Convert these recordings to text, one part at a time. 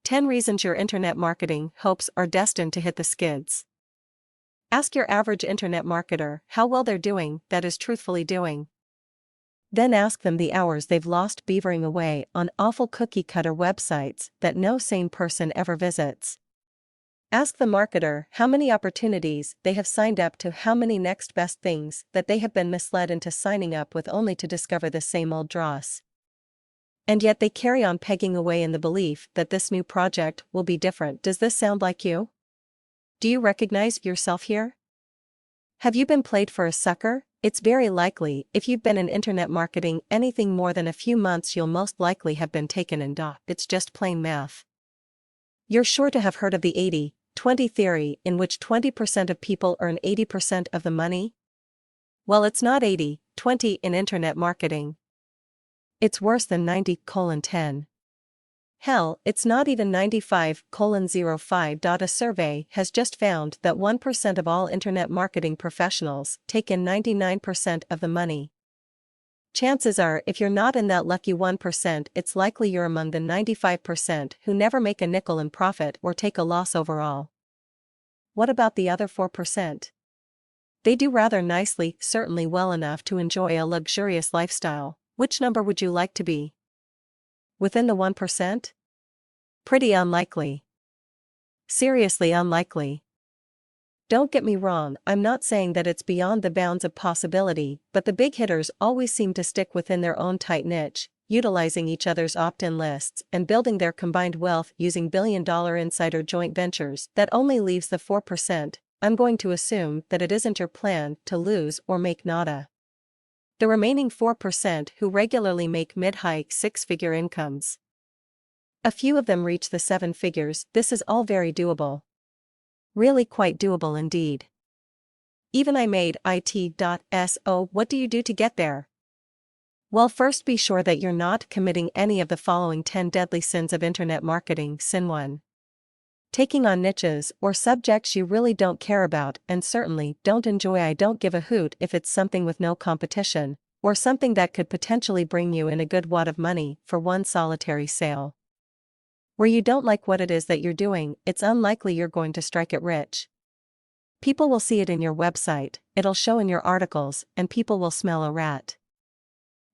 10 reasons your internet marketing hopes are destined to hit the skids. Ask your average internet marketer how well they're doing, that is, truthfully doing. Then ask them the hours they've lost beavering away on awful cookie-cutter websites that no sane person ever visits. Ask the marketer how many opportunities they have signed up to, how many next best things that they have been misled into signing up with only to discover the same old dross. And yet they carry on pegging away in the belief that this new project will be different. Does this sound like you? Do you recognize yourself here? Have you been played for a sucker? It's very likely. If you've been in internet marketing anything more than a few months, you'll most likely have been taken in. It's just plain math. You're sure to have heard of the 80-20 theory, in which 20% of people earn 80% of the money. Well, it's not 80-20 in internet marketing. It's worse than 90:10. Hell, it's not even 95:05. A survey has just found that 1% of all internet marketing professionals take in 99% of the money. Chances are, if you're not in that lucky 1%, it's likely you're among the 95% who never make a nickel in profit or take a loss overall. What about the other 4%? They do rather nicely, certainly well enough to enjoy a luxurious lifestyle. Which number would you like to be? Within the 1%? Pretty unlikely. Seriously unlikely. Don't get me wrong, I'm not saying that it's beyond the bounds of possibility, but the big hitters always seem to stick within their own tight niche, utilizing each other's opt-in lists and building their combined wealth using billion-dollar insider joint ventures. That only leaves the 4%. I'm going to assume that it isn't your plan to lose or make nada. The remaining 4% who regularly make mid-high six-figure incomes. A few of them reach the 7 figures. This is all very doable. Really quite doable indeed. Even I made it.so. What do you do to get there? Well, first be sure that you're not committing any of the following 10 deadly sins of internet marketing. Sin 1. Taking on niches or subjects you really don't care about and certainly don't enjoy. I don't give a hoot if it's something with no competition, or something that could potentially bring you in a good wad of money for one solitary sale. Where you don't like what it is that you're doing, it's unlikely you're going to strike it rich. People will see it in your website, it'll show in your articles, and people will smell a rat.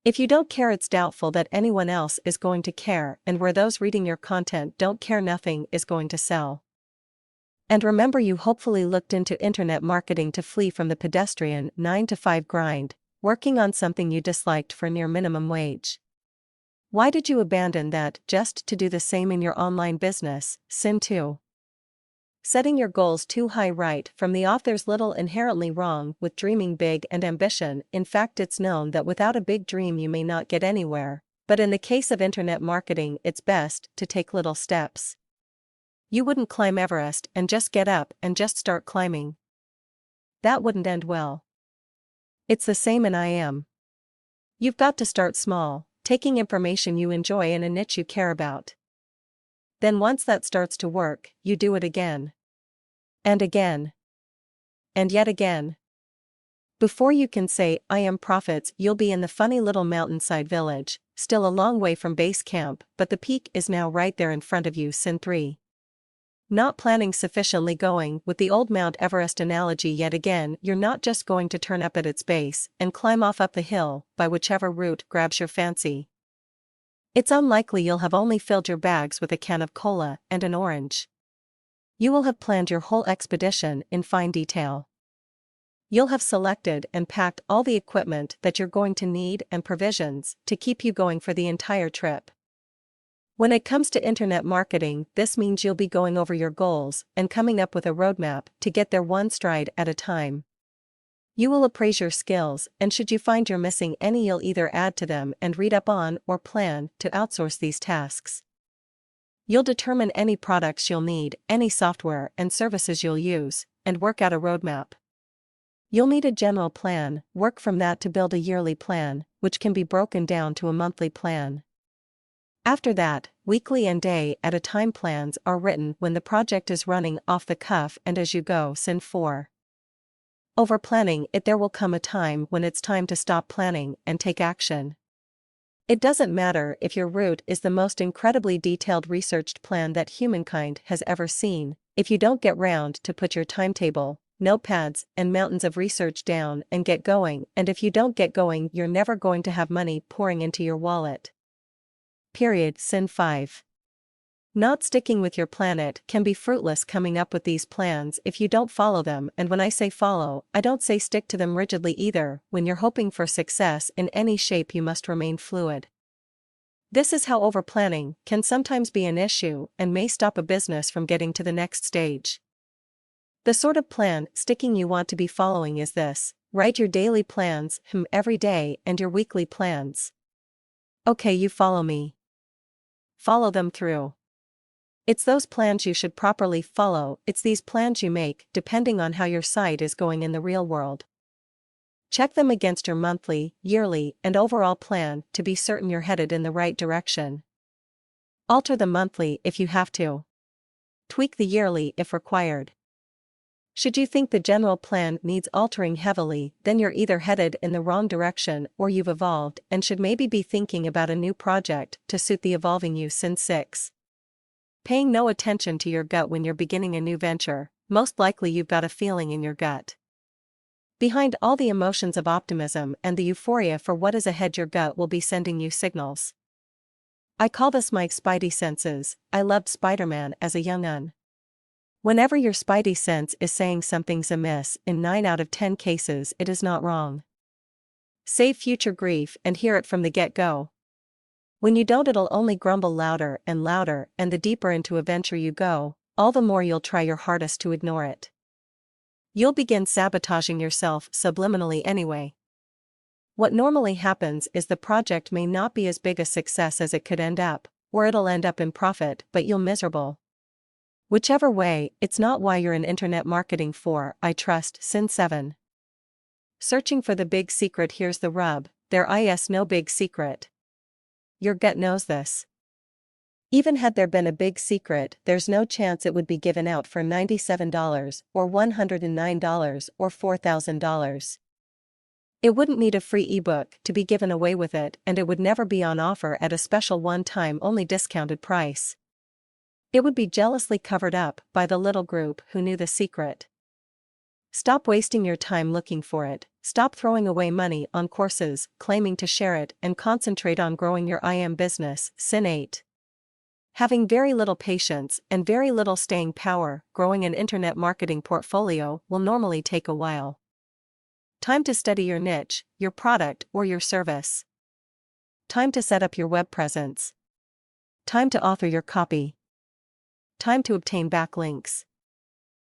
If you don't care, it's doubtful that anyone else is going to care, and where those reading your content don't care, nothing is going to sell. And remember, you hopefully looked into internet marketing to flee from the pedestrian 9-to-5 grind, working on something you disliked for near minimum wage. Why did you abandon that just to do the same in your online business? Sin 2. Setting your goals too high. Right from the off, there's little inherently wrong with dreaming big and ambition. In fact, it's known that without a big dream you may not get anywhere, but in the case of internet marketing, it's best to take little steps. You wouldn't climb Everest and just get up and just start climbing. That wouldn't end well. It's the same in IM. You've got to start small, taking information you enjoy in a niche you care about. Then once that starts to work, you do it again. And again. And yet again. Before you can say, I am profits, you'll be in the funny little mountainside village, still a long way from base camp, but the peak is now right there in front of you. Sin 3. Not planning sufficiently. Going with the old Mount Everest analogy yet again, you're not just going to turn up at its base and climb off up the hill by whichever route grabs your fancy. It's unlikely you'll have only filled your bags with a can of cola and an orange. You will have planned your whole expedition in fine detail. You'll have selected and packed all the equipment that you're going to need and provisions to keep you going for the entire trip. When it comes to internet marketing, this means you'll be going over your goals and coming up with a roadmap to get there one stride at a time. You will appraise your skills, and should you find you're missing any, you'll either add to them and read up on or plan to outsource these tasks. You'll determine any products you'll need, any software and services you'll use, and work out a roadmap. You'll need a general plan, work from that to build a yearly plan, which can be broken down to a monthly plan. After that, weekly and day-at-a-time plans are written when the project is running off the cuff and as you go. Sin 4. Over planning it. There will come a time when it's time to stop planning and take action. It doesn't matter if your route is the most incredibly detailed researched plan that humankind has ever seen, if you don't get round to put your timetable, notepads, and mountains of research down and get going, and if you don't get going, you're never going to have money pouring into your wallet. Period. Sin 5. Not sticking with your planet can be fruitless. Coming up with these plans if you don't follow them, and when I say follow, I don't say stick to them rigidly either. When you're hoping for success in any shape, you must remain fluid. This is how overplanning can sometimes be an issue and may stop a business from getting to the next stage. The sort of plan sticking you want to be following is this: write your daily plans every day and your weekly plans. Okay, you follow me. Follow them through. It's those plans you should properly follow, it's these plans you make depending on how your site is going in the real world. Check them against your monthly, yearly, and overall plan to be certain you're headed in the right direction. Alter the monthly if you have to. Tweak the yearly if required. Should you think the general plan needs altering heavily, then you're either headed in the wrong direction or you've evolved and should maybe be thinking about a new project to suit the evolving you. Sin 6. Paying no attention to your gut when you're beginning a new venture. Most likely you've got a feeling in your gut. Behind all the emotions of optimism and the euphoria for what is ahead, your gut will be sending you signals. I call this my spidey senses. I loved Spider-Man as a young un. Whenever your spidey sense is saying something's amiss, in 9 out of 10 cases it is not wrong. Save future grief and hear it from the get-go. When you don't, it'll only grumble louder, and the deeper into a venture you go, all the more you'll try your hardest to ignore it. You'll begin sabotaging yourself subliminally anyway. What normally happens is the project may not be as big a success as it could end up, or it'll end up in profit, but you'll miserable. Whichever way, it's not why you're in internet marketing for, I trust. Sin 7. Searching for the big secret. Here's the rub, there is no big secret. Your gut knows this. Even had there been a big secret, there's no chance it would be given out for $97 or $109 or $4,000. It wouldn't need a free ebook to be given away with it, and it would never be on offer at a special one-time only discounted price. It would be jealously covered up by the little group who knew the secret. Stop wasting your time looking for it, stop throwing away money on courses claiming to share it, and concentrate on growing your IM business. Sin 8. Having very little patience and very little staying power. Growing an internet marketing portfolio will normally take a while. Time to study your niche, your product, or your service. Time to set up your web presence. Time to author your copy. Time to obtain backlinks.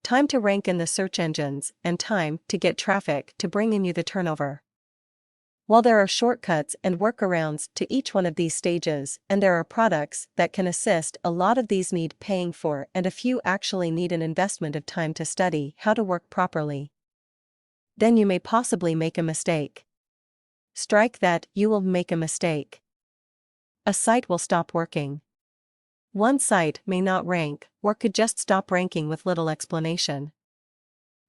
Time to rank in the search engines, and time to get traffic to bring in you the turnover. While there are shortcuts and workarounds to each one of these stages, and there are products that can assist, a lot of these need paying for, and a few actually need an investment of time to study how to work properly. Then you may possibly make a mistake. Strike that, you will make a mistake. A site will stop working. One site may not rank, or could just stop ranking with little explanation.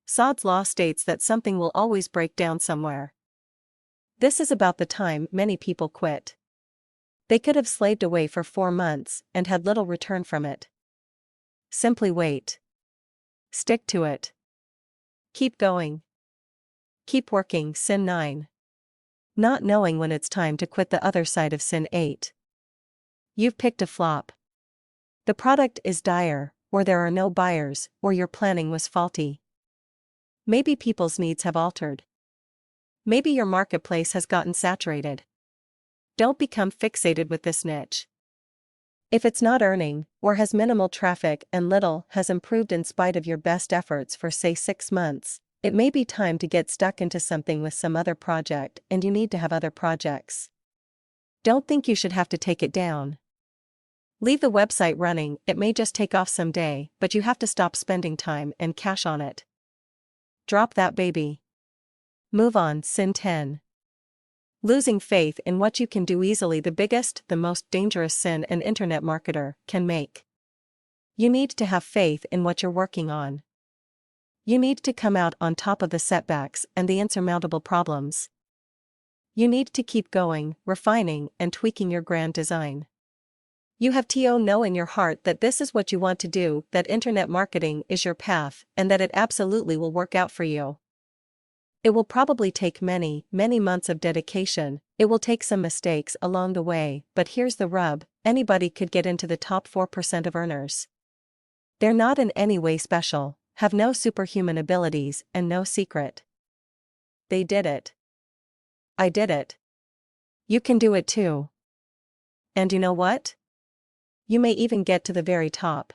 Sod's law states that something will always break down somewhere. This is about the time many people quit. They could have slaved away for 4 months and had little return from it. Simply wait. Stick to it. Keep going. Keep working. Sin 9. Not knowing when it's time to quit. The other side of Sin 8. You've picked a flop. The product is dire, or there are no buyers, or your planning was faulty. Maybe people's needs have altered. Maybe your marketplace has gotten saturated. Don't become fixated with this niche. If it's not earning, or has minimal traffic and little has improved in spite of your best efforts for say 6 months, it may be time to get stuck into something with some other project, and you need to have other projects. Don't think you should have to take it down. Leave the website running, it may just take off someday, but you have to stop spending time and cash on it. Drop that baby. Move on. Sin 10. Losing faith in what you can do. Easily the biggest, the most dangerous sin an internet marketer can make. You need to have faith in what you're working on. You need to come out on top of the setbacks and the insurmountable problems. You need to keep going, refining, and tweaking your grand design. You have to know in your heart that this is what you want to do, that internet marketing is your path, and that it absolutely will work out for you. It will probably take many, many months of dedication. It will take some mistakes along the way, but here's the rub: anybody could get into the top 4% of earners. They're not in any way special, have no superhuman abilities, and no secret. They did it. I did it. You can do it too. And you know what? You may even get to the very top.